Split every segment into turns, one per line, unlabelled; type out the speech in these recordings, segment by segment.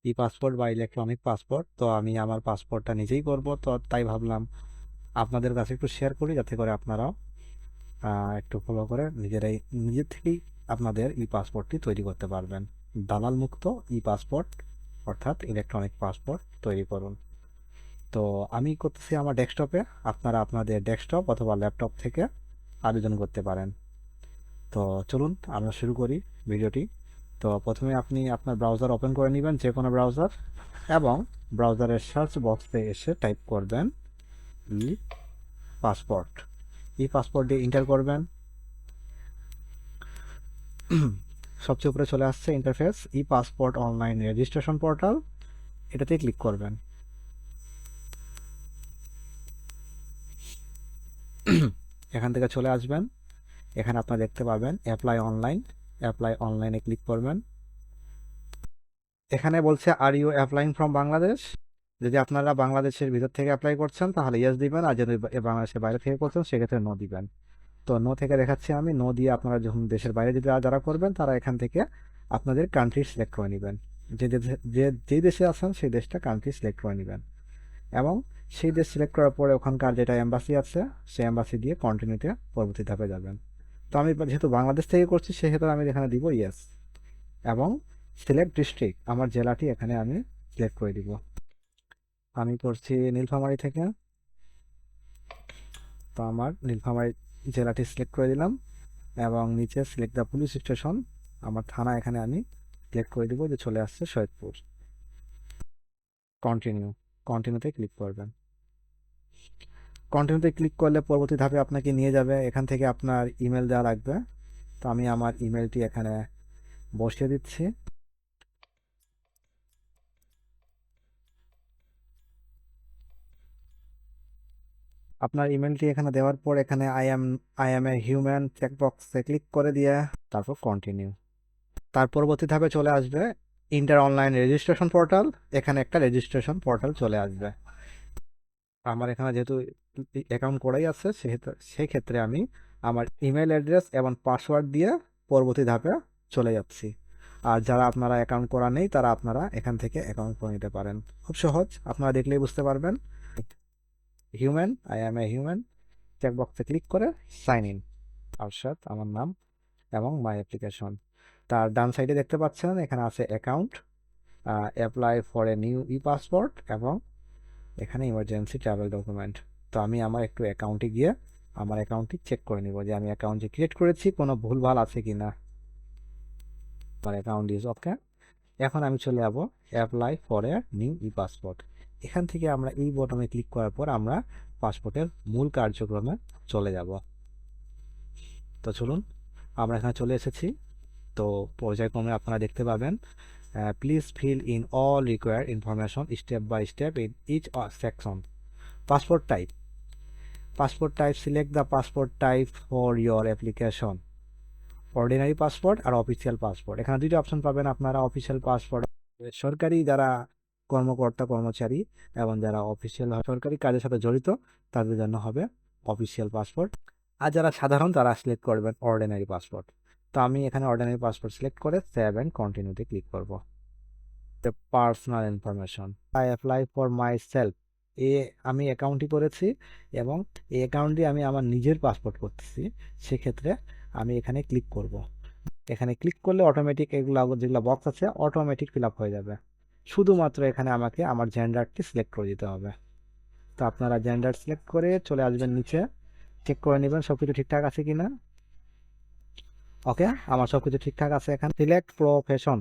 ই passport বা electronic passport. তো আমি আমার পাসপোর্টটা নিজেই করব, তো তাই ভাবলাম আপনাদের কাছে একটু শেয়ার করি, যাতে করে আপনারাও একটু ফলো করে নিজের থেকেই আপনাদের ই পাসপোর্টটি তৈরি করতে পারবেন। দালাল মুক্ত ই পাসপোর্ট অর্থাৎ ইলেকট্রনিক পাসপোর্ট তৈরি করুন। তো আমি করতেছি আমার ডেস্কটপে, আপনারা আপনাদের ডেস্কটপ অথবা ল্যাপটপ থেকে আবেদন করতে পারেন। তো চলুন আমরা শুরু করি ভিডিওটি। তো প্রথমে আপনি আপনার ব্রাউজার ওপেন করে নেবেন, যে কোনো ব্রাউজার, এবং ব্রাউজারের সার্চ বক্সে এসে টাইপ করবেন ই পাসপোর্ট। ই পাসপোর্ট দিয়ে এন্টার করবেন। সবচেয়ে উপরে চলে আসছে interface e passport online registration portal, এটাতে ক্লিক করবেন। এখান থেকে চলে আসবেন, এখানে আপনারা দেখতে পাবেন অ্যাপ্লাই অনলাইন। অ্যাপ্লাই অনলাইনে ক্লিক করবেন। এখানে বলছে are you applying from Bangladesh. যদি আপনারা বাংলাদেশের ভিতর থেকে অ্যাপ্লাই করছেন তাহলে ইয়েস দিবেন, আর যদি বাংলাদেশের বাইরে থেকে করছেন সেক্ষেত্রে নো দিবেন। তো নো থেকে দেখাচ্ছি আমি, নো দিয়ে আপনারা যখন দেশের বাইরে যদি যারা করবেন তারা এখান থেকে আপনাদের কান্ট্রি সিলেক্ট করে নেবেন। যে দেশে আছেন সেই দেশটা কান্ট্রি সিলেক্ট করে নেবেন, এবং সেই দেশ সিলেক্ট করার পরে ওখানকার যেটা এম্বাসি আছে সেই এম্বাসি দিয়ে কন্টিনিউতে পরবর্তী ধাপে যাবেন। তো আমি যেহেতু বাংলাদেশ থেকে করছি সেহেতু আমি এখানে দিব ইয়েস, এবং সিলেক্ট ডিস্ট্রিক্ট, আমার জেলাটি এখানে আমি সিলেক্ট করে দিব। আমি করছি নীলফামারী থেকে, তো আমার নীলফামারী জেলাটি সিলেক্ট করে দিলাম, এবং নিচে সিলেক্ট দ্য পুলিশ স্টেশন, আমার থানা এখানে আমি সিলেক্ট করে দিব, যে চলে আসছে সৈয়দপুর। কন্টিনিউ, কন্টিনিউতে ক্লিক করবেন। কন্টিনিউতে ক্লিক করলে পরবর্তী ধাপে আপনাকে নিয়ে যাবে, এখান থেকে আপনার ইমেল দেওয়া লাগবে। তো আমি আমার ইমেলটি এখানে বসিয়ে দিচ্ছি। আপনার ইমেলটি এখানে দেওয়ার পর এখানে আই অ্যাম এ হিউম্যান চেকবক্সে ক্লিক করে দিয়ে তারপর কন্টিনিউ। তার পরবর্তী ধাপে চলে আসবে ইন্টার অনলাইন রেজিস্ট্রেশন পোর্টাল, এখানে একটা রেজিস্ট্রেশন পোর্টাল চলে আসবে। আমার এখানে যেহেতু অ্যাকাউন্ট করাই আছে সেহেতু সেই ক্ষেত্রে আমি আমার ইমেল অ্যাড্রেস এবং পাসওয়ার্ড দিয়ে পরবর্তী ধাপে চলে যাচ্ছি। আর যারা আপনারা অ্যাকাউন্ট করা নেই তারা আপনারা এখান থেকে অ্যাকাউন্ট করে নিতে পারেন, খুব সহজ, আপনারা দেখলেই বুঝতে পারবেন। Human, I am a human চেকবক্সে ক্লিক করে সাইন ইন, আরশাদ আমার নাম, এবং মাই অ্যাপ্লিকেশন। তার ডান সাইডে দেখতে পাচ্ছেন এখানে আছে account, apply for a new E passport, এবং এখানে ইমার্জেন্সি ট্রাভেল ডকুমেন্ট। তো আমি আমার একটু অ্যাকাউন্টে গিয়ে আমার অ্যাকাউন্টটি চেক করে নিব যে আমি অ্যাকাউন্ট যে ক্রিয়েট করেছি কোনো ভুলভাল আছে কি না। আমার অ্যাকাউন্ট ইজ ওকে। এখন আমি চলে যাব apply for a new E passport. এখান থেকে আমরা এই বটনে ক্লিক করার পর আমরা পাসপোর্টের মূল কার্যক্রমে চলে যাব। তো চলুন, আমরা এখানে চলে এসেছি। তো পর্যায়ক্রমে আপনারা দেখতে পাবেন please fill in all required information step by step in each section. Passport type, passport type, select the passport type for your application, ordinary passport আর অফিসিয়াল পাসপোর্ট। এখানে দুইটা অপশন পাবেন আপনারা। অফিসিয়াল পাসপোর্ট সরকারি যারা কর্মকর্তা কর্মচারী এবং যারা অফিসিয়াল সরকারি কাজের সাথে জড়িত তাদের জন্য হবে অফিসিয়াল পাসপোর্ট, আর যারা সাধারণ তারা সিলেক্ট করবেন অর্ডিনারি পাসপোর্ট। তো আমি এখানে অর্ডিনারি পাসপোর্ট সিলেক্ট করে সেভ অ্যান্ড কন্টিনিউতে ক্লিক করব। Personal information, I apply for myself, এ আমি অ্যাকাউন্টই করেছি এবং এই অ্যাকাউন্ট দিয়ে আমি আমার নিজের পাসপোর্ট করতেছি, সেক্ষেত্রে আমি এখানে ক্লিক করব। এখানে ক্লিক করলে অটোমেটিক এগুলো যেগুলো বক্স আছে অটোমেটিক ফিল আপ হয়ে যাবে। শুধুমাত্র এখানে আমাকে আমার জেন্ডারটি সিলেক্ট করে দিতে হবে। তো আপনারা জেন্ডার সিলেক্ট করে চলে আসবেন নিচে, চেক করে নেবেন সব কিছু ঠিকঠাক আছে কিনা। ওকে, আমার সব কিছু ঠিকঠাক আছে। এখানে সিলেক্ট প্রফেশন,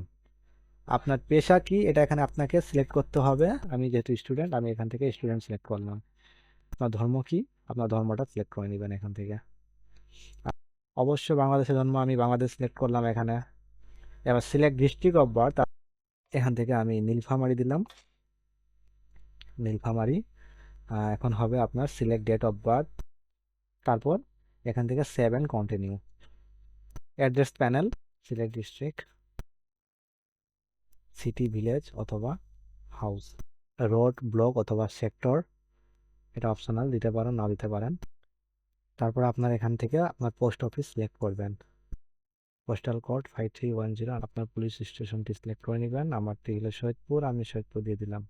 আপনার পেশা কি এটা এখানে আপনাকে সিলেক্ট করতে হবে। আমি যেহেতু স্টুডেন্ট আমি এখান থেকে স্টুডেন্ট সিলেক্ট করলাম। আপনার ধর্ম কি, আপনার ধর্মটা সিলেক্ট করে নেবেন এখান থেকে। অবশ্য বাংলাদেশে জন্ম, আমি বাংলাদেশ সিলেক্ট করলাম এখানে। এবার সিলেক্ট ডিস্ট্রিক্ট অফ বার্থ, এখান থেকে আমি নীলফামারী দিলাম, নীলফামারী। এখন হবে আপনার সিলেক্ট ডেট অফ বার্থ, তারপর এখান থেকে save and continue. Address panel, select district, city village অথবা হাউস, রোড ব্লক অথবা সেক্টর, এটা অপশনাল, দিতে পারেন না দিতে পারেন। তারপর আপনার এখান থেকে আপনার পোস্ট অফিস সিলেক্ট করবেন। Postal code 5310। আপনার পুলিশ স্টেশনটি সিলেক্ট করে নেবেন। আমারটি হলো সৈয়দপুর, আমি সৈয়দপুর দিয়ে দিলাম।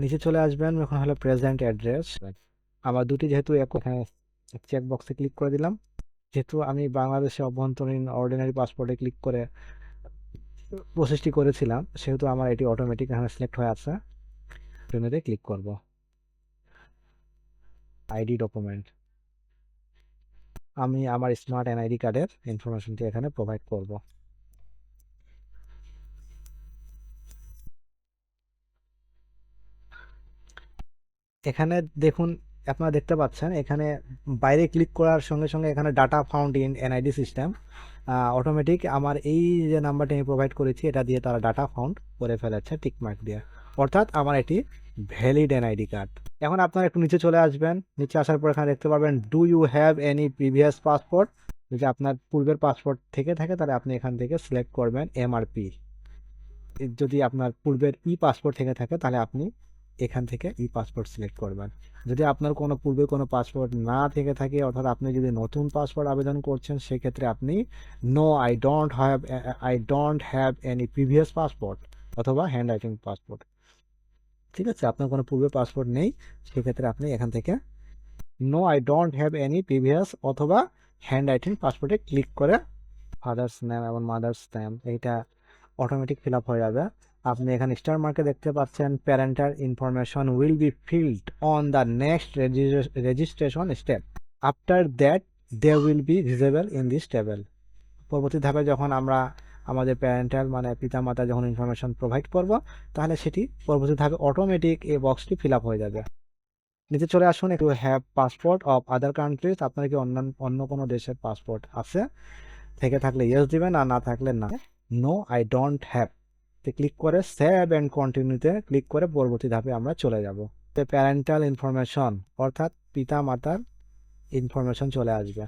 নিচে চলে আসবেন, এখন হলো প্রেজেন্ট অ্যাড্রেস। আমার দুটি যেহেতু এখানে চেক বক্সে ক্লিক করে দিলাম। যেহেতু আমি বাংলাদেশে অভ্যন্তরীণ অর্ডিনারি পাসপোর্টে ক্লিক করে প্রসেসটি করেছিলাম, সেহেতু আমার এটি অটোমেটিক এখানে সিলেক্ট হয়ে আছে। ট্রেনেতে ক্লিক করব। আইডি ডকুমেন্ট, আমি আমার স্মার্ট এনআইডি কার্ডের ইনফরমেশনটি এখানে প্রোভাইড করব। এখানে দেখুন, আপনারা দেখতে পাচ্ছেন এখানে বাইরে ক্লিক করার সঙ্গে সঙ্গে এখানে data found in NID system automatic আমার এই যে নাম্বারটি আমি প্রোভাইড করেছি এটা দিয়ে তারা ডাটা ফাউন্ড করে ফেলেছে টিকমার্ক দিয়ে, অর্থাৎ আমার এটি ভ্যালিড এনআইডি কার্ড। এখন আপনারা একটু নিচে চলে আসবেন। নিচে আসার পর এখানে দেখতে পারবেন do you have any previous passport. যদি আপনার পূর্বের পাসপোর্ট থেকে থাকে তাহলে আপনি এখান থেকে সিলেক্ট করবেন এমআরপি। যদি আপনার পূর্বের ই পাসপোর্ট থেকে থাকে তাহলে আপনি এখান থেকে ই পাসপোর্ট সিলেক্ট করবেন। যদি আপনার কোনো পূর্বে কোনো পাসপোর্ট না থেকে থাকে, অর্থাৎ আপনি যদি নতুন পাসপোর্ট আবেদন করছেন, সেক্ষেত্রে আপনি no I don't have any previous passport অথবা হ্যান্ড রাইটিং পাসপোর্ট। ঠিক আছে, আপনার কোনো পূর্বে পাসপোর্ট নেই, সেক্ষেত্রে আপনি এখান থেকে no I don't have any previous অথবা হ্যান্ড রাইটিং পাসপোর্টে ক্লিক করে ফাদার্স নেম এবং মাদার্স নেম এইটা অটোমেটিক ফিল আপ হয়ে যাবে। আপনি এখানে স্টার মার্কে দেখতে পাচ্ছেন parental information will be filled on the next registration step, after that they will be visible in this table. পরবর্তী ধাপে যখন আমরা আমাদের প্যারেন্টাল মানে পিতামাতা যখন ইনফরমেশন প্রোভাইড করব, তাহলে সেটি পরবর্তী ধাপে অটোমেটিক এই বক্সটি ফিল আপ হয়ে যাবে। নিচে চলে আসুন, একটু have passport of other countries, আপনার কি অন্য কোনো দেশের পাসপোর্ট আছে? থেকে থাকলে ইয়েস দিবেন, আর না থাকলে না। No I don't have click করে সেভ অ্যান্ড কন্টিনিউতে ক্লিক করে পরবর্তী ধাপে আমরা চলে যাব। প্যারেন্টাল ইনফরমেশন অর্থাৎ পিতা মাতার ইনফরমেশন চলে আসবে।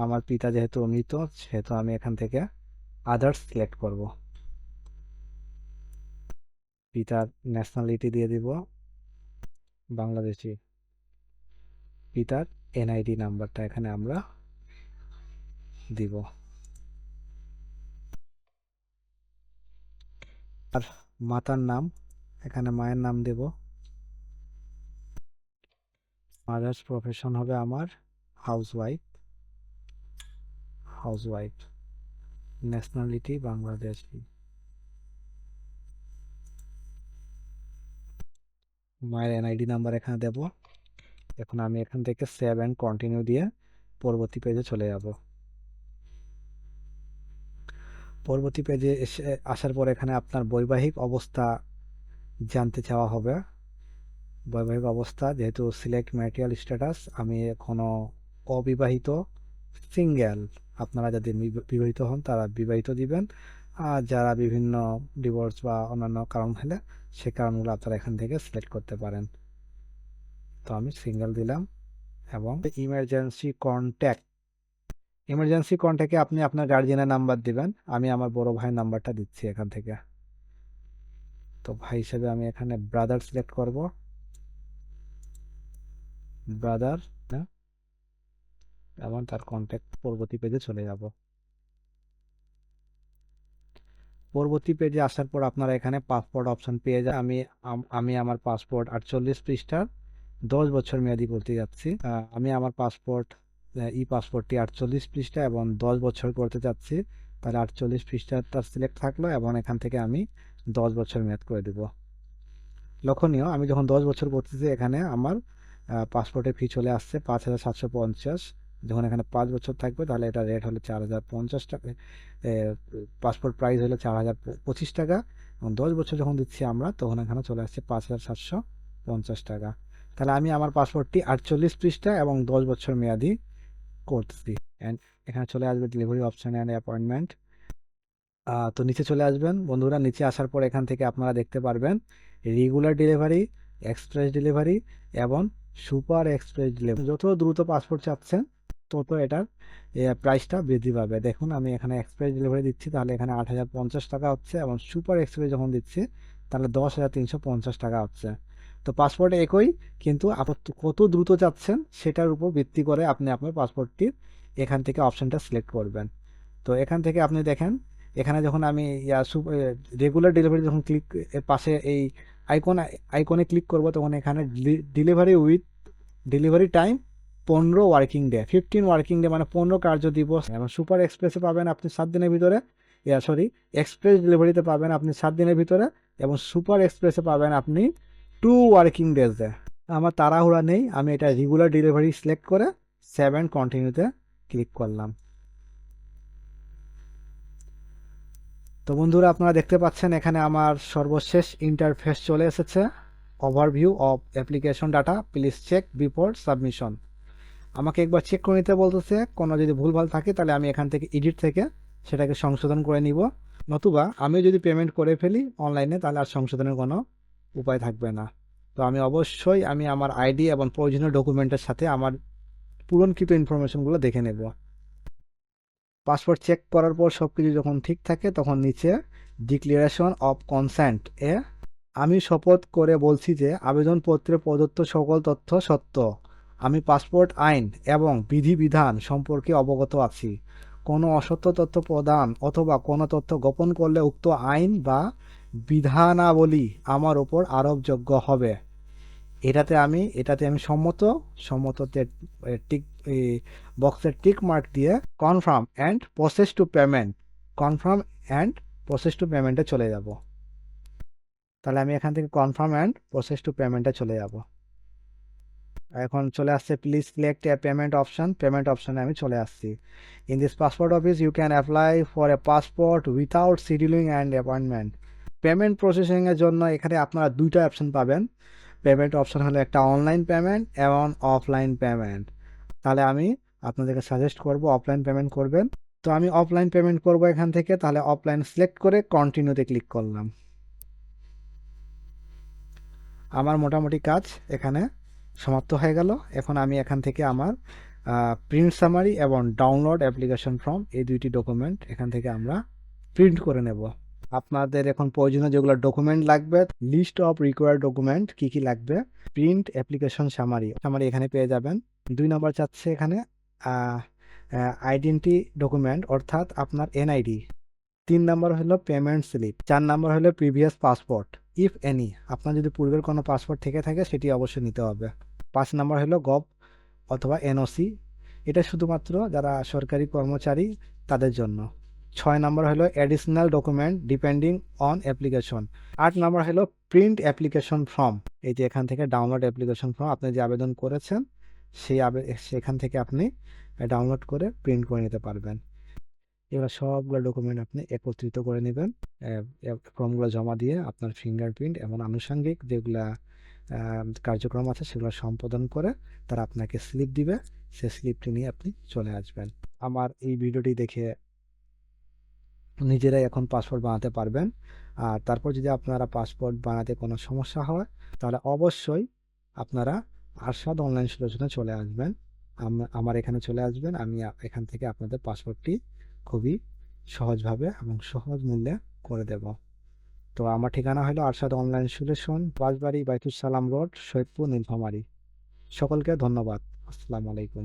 আমার পিতা যেহেতু মৃত, সেহেতু আমি এখান থেকে আদার্স সিলেক্ট করব। পিতার ন্যাশনালিটি দিয়ে দিব বাংলাদেশি। পিতার এনআইডি নাম্বারটা এখানে আমরা দিব। আর মাতার নাম, এখানে মায়ের নাম দেব। মাদার্স প্রফেশন হবে আমার হাউসওয়াইফ। ন্যাশনালিটি বাংলাদেশি। মায়ের এনআইডি নাম্বার এখানে দেব। এখন আমি এখান থেকে সেভ অ্যান্ড কন্টিনিউ দিয়ে পরবর্তী পেজে চলে যাব। পরবর্তী পেজে এসে আসার পর এখানে আপনার বৈবাহিক অবস্থা জানতে চাওয়া হবে। বৈবাহিক অবস্থা, যেহেতু সিলেক্ট ম্যারিটাল স্ট্যাটাস, আমি এখনো অবিবাহিত, সিঙ্গেল। আপনারা যদি বিবাহিত হন তারা বিবাহিত দিবেন, আর যারা বিভিন্ন ডিভোর্স বা অন্যান্য কারণ হলে সে কারণগুলো আপনারা এখান থেকে সিলেক্ট করতে পারেন। তো আমি সিঙ্গেল দিলাম। এবং ইমার্জেন্সি কন্ট্যাক্টে আপনি আপনার গার্জিয়ানের নাম্বার দিবেন। আমি আমার বড় ভাইয়ের নাম্বারটা দিচ্ছি এখান থেকে। তো ভাই হিসেবে আমি এখানে ব্রাদার সিলেক্ট করব। ব্রাদার এবং তার কন্ট্যাক্ট পরবর্তী পেজে চলে যাব। পরবর্তী পেজে আসার পর আপনারা এখানে পাসপোর্ট অপশন পেয়ে যান। আমি আমার পাসপোর্ট 48 পৃষ্ঠার 10 বছর মেয়াদি করতে যাচ্ছি। আমি আমার পাসপোর্টটি 48 পৃষ্ঠা এবং 10 বছর করতে যাচ্ছি। তাহলে 48 পৃষ্ঠাটা সিলেক্ট থাকলো এবং এখান থেকে আমি 10 বছর মেয়াদ করে দেব। লক্ষণীয়, আমি যখন 10 বছর করতেছি এখানে আমার পাসপোর্টের ফি চলে আসছে 5750। যখন এখানে 5 বছর থাকবে তাহলে এটা রেট হলো 4050 টাকা। পাসপোর্ট প্রাইস হলো 4025 টাকা, এবং 10 বছর যখন দিচ্ছি আমরা তখন এখানে চলে আসছে 5750 টাকা। তাহলে আমি আমার পাসপোর্টটি 48 পৃষ্ঠা এবং 10 বছর মেয়াদি করতেছি। অ্যান্ড এখানে চলে আসবে ডেলিভারি অপশন অ্যান্ড অ্যাপয়েন্টমেন্ট। তো নিচে চলে আসবেন বন্ধুরা। নিচে আসার পর এখান থেকে আপনারা দেখতে পারবেন রেগুলার ডেলিভারি, এক্সপ্রেস ডেলিভারি এবং সুপার এক্সপ্রেস ডেলিভারি। যত দ্রুত পাসপোর্ট চাচ্ছেন তত এটার প্রাইসটা বৃদ্ধি পাবে। দেখুন আমি এখানে এক্সপ্রেস ডেলিভারি দিচ্ছি, তাহলে এখানে 8050 টাকা হচ্ছে, এবং সুপার এক্সপ্রেস যখন দিচ্ছি তাহলে 10350 টাকা হচ্ছে। তো পাসপোর্ট একই, কিন্তু আপনি কত দ্রুত যাচ্ছেন সেটার উপর ভিত্তি করে আপনি আপনার পাসপোর্টটির এখান থেকে অপশানটা সিলেক্ট করবেন। তো এখান থেকে আপনি দেখেন, এখানে যখন আমি রেগুলার ডেলিভারি যখন ক্লিক, এর পাশে এই আইকনে ক্লিক করব, তখন এখানে delivery time 15 working day, 15 working day মানে 15 কার্য দিবস। এবং সুপার এক্সপ্রেসে পাবেন আপনি 7 দিনের ভিতরে, এক্সপ্রেস ডেলিভারিতে পাবেন আপনি 7 দিনের ভিতরে, এবং সুপার এক্সপ্রেসে পাবেন আপনি 2 ওয়ার্কিং ডেজে। আমার তাড়াহুড়া নেই, আমি এটা রেগুলার ডেলিভারি সিলেক্ট করে 7 কন্টিনিউতে ক্লিক করলাম। তো বন্ধুরা, আপনারা দেখতে পাচ্ছেন এখানে আমার সর্বশেষ ইন্টারফেস চলে এসেছে। Overview of application data, please check before submission. আমাকে একবার চেক করে নিতে বলতেছে, কোনো যদি ভুলভাল থাকে তাহলে আমি এখান থেকে এডিট থেকে সেটাকে সংশোধন করে নিব, নতুবা আমি যদি পেমেন্ট করে ফেলি অনলাইনে তাহলে আর সংশোধনের কোনো উপায় থাকবে না। তো আমি অবশ্যই আমার আইডি এবং প্রয়োজনীয় ডকুমেন্টের সাথে আমার পূরণকৃত ইনফরমেশনগুলো দেখে নেব। পাসপোর্ট চেক করার পর সব কিছু যখন ঠিক থাকে, তখন নিচে ডিক্লারেশন অফ কনসেন্ট এ আমি শপথ করে বলছি যে আবেদনপত্রে প্রদত্ত সকল তথ্য সত্য। আমি পাসপোর্ট আইন এবং বিধিবিধান সম্পর্কে অবগত আছি। কোনো অসত্য তথ্য প্রদান অথবা কোনো তথ্য গোপন করলে উক্ত আইন বা বিধানাবলী আমার ওপর আরোপযোগ্য হবে। এটাতে আমি সম্মততে টিক বক্সের টিক মার্ক দিয়ে কনফার্ম অ্যান্ড প্রসেস টু পেমেন্টে চলে যাব। তাহলে আমি এখান থেকে কনফার্ম অ্যান্ড প্রসেস টু পেমেন্টে চলে যাব। এখন চলে আসছে প্লিজ সিলেক্ট এ পেমেন্ট অপশানে আমি চলে আসছি। In this passport office you can apply for a passport without scheduling and appointment. Payment প্রসেসিংয়ের জন্য এখানে আপনারা দুইটা অপশান পাবেন। পেমেন্ট অপশান হলো একটা অনলাইন পেমেন্ট এবং অফলাইন পেমেন্ট। তাহলে আমি আপনাদেরকে সাজেস্ট করব অফলাইন পেমেন্ট করবেন। তো আমি অফলাইন পেমেন্ট করব এখান থেকে, তাহলে অফলাইন সিলেক্ট করে কন্টিনিউতে ক্লিক করলাম। আমার মোটামুটি কাজ এখানে সমাপ্ত হয়ে গেল। এখন আমি এখান থেকে আমার প্রিন্ট সামারি এবং ডাউনলোড অ্যাপ্লিকেশন ফর্ম, এই দুইটি ডকুমেন্ট এখান থেকে আমরা প্রিন্ট করে নেব। আপনাদের এখন প্রয়োজনীয় যেগুলো ডকুমেন্ট লাগবে, লিস্ট অফ রিকোয়ার্ড ডকুমেন্ট কি কি লাগবে, প্রিন্ট অ্যাপ্লিকেশন সামারি এখানে পেয়ে যাবেন। 2 নম্বর চাচ্ছে এখানে আইডেন্টি ডকুমেন্ট, অর্থাৎ আপনার এনআইডি। 3 নম্বর হলো পেমেন্ট স্লিপ। 4 নম্বর হলো প্রিভিয়াস পাসপোর্ট, ইফ এনি, আপনার যদি পূর্বের কোনো পাসপোর্ট থেকে থাকে সেটি অবশ্যই নিতে হবে। 5 নম্বর হলো গভ অথবা এনওসি, এটা শুধুমাত্র যারা সরকারি কর্মচারী তাদের জন্য। 6 নম্বর হলো additional document depending on application. 8 নম্বর হলো প্রিন্ট অ্যাপ্লিকেশন ফর্ম, এই যে এখান থেকে ডাউনলোড অ্যাপ্লিকেশন ফর্ম, আপনি যে আবেদন করেছেন সেখান থেকে আপনি ডাউনলোড করে প্রিন্ট করে নিতে পারবেন। এগুলো সবগুলো ডকুমেন্ট আপনি একত্রিত করে নেবেন। ফর্মগুলো জমা দিয়ে আপনার ফিঙ্গারপ্রিন্ট এবং আনুষঙ্গিক যেগুলা কার্যক্রম আছে সেগুলো সম্পাদন করে তারা আপনাকে স্লিপ দিবে, সে স্লিপটি নিয়ে আপনি চলে আসবেন। আমার এই ভিডিওটি দেখে নিজেরাই এখন পাসপোর্ট বানাতে পারবেন। আর তারপর যদি আপনারা পাসপোর্ট বানাতে কোনো সমস্যা হয় তাহলে অবশ্যই আপনারা আরশাদ অনলাইন সলিউশনে চলে আসবেন। আমার এখানে চলে আসবেন, আমি এখান থেকে আপনাদের পাসপোর্টটি খুবই সহজভাবে এবং সহজ মূল্যে করে দেব। তো আমার ঠিকানা হলো আরশাদ অনলাইন সলিউশন, বাঁশবাড়ি বাইতুস সালাম রোড, সৈয়দপুর, নীলফামারী। সকলকে ধন্যবাদ। আসসালামু আলাইকুম।